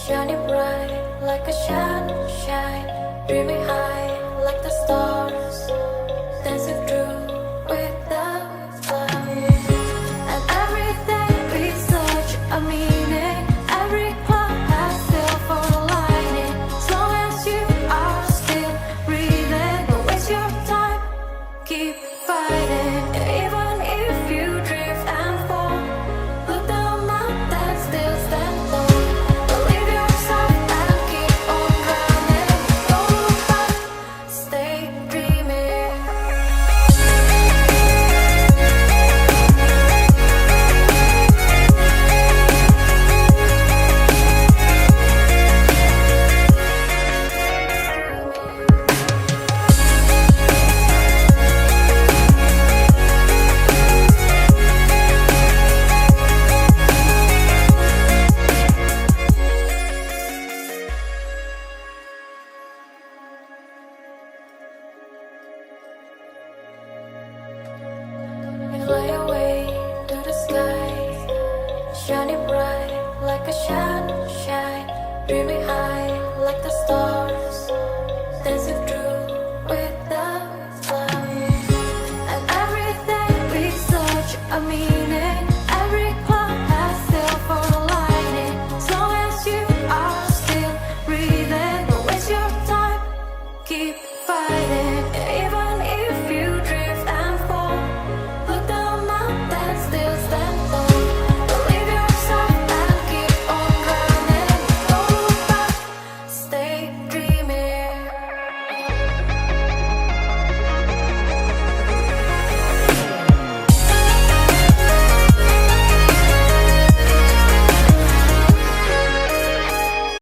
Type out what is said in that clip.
shining bright like a sunshine, dreaming high like the stars, dancing through without clouds. And everything is such a meaning. Every cloud has silver lining. As long as you are still breathing, don't waste your time. Keep fighting, even if you drift and fall. Look down, mountain still stand tall. Believe yourself and keep on running. Don't look back, stay dreaming. Fly away to the sky, shining bright like a sunshine, dreaming high like the stars, dancing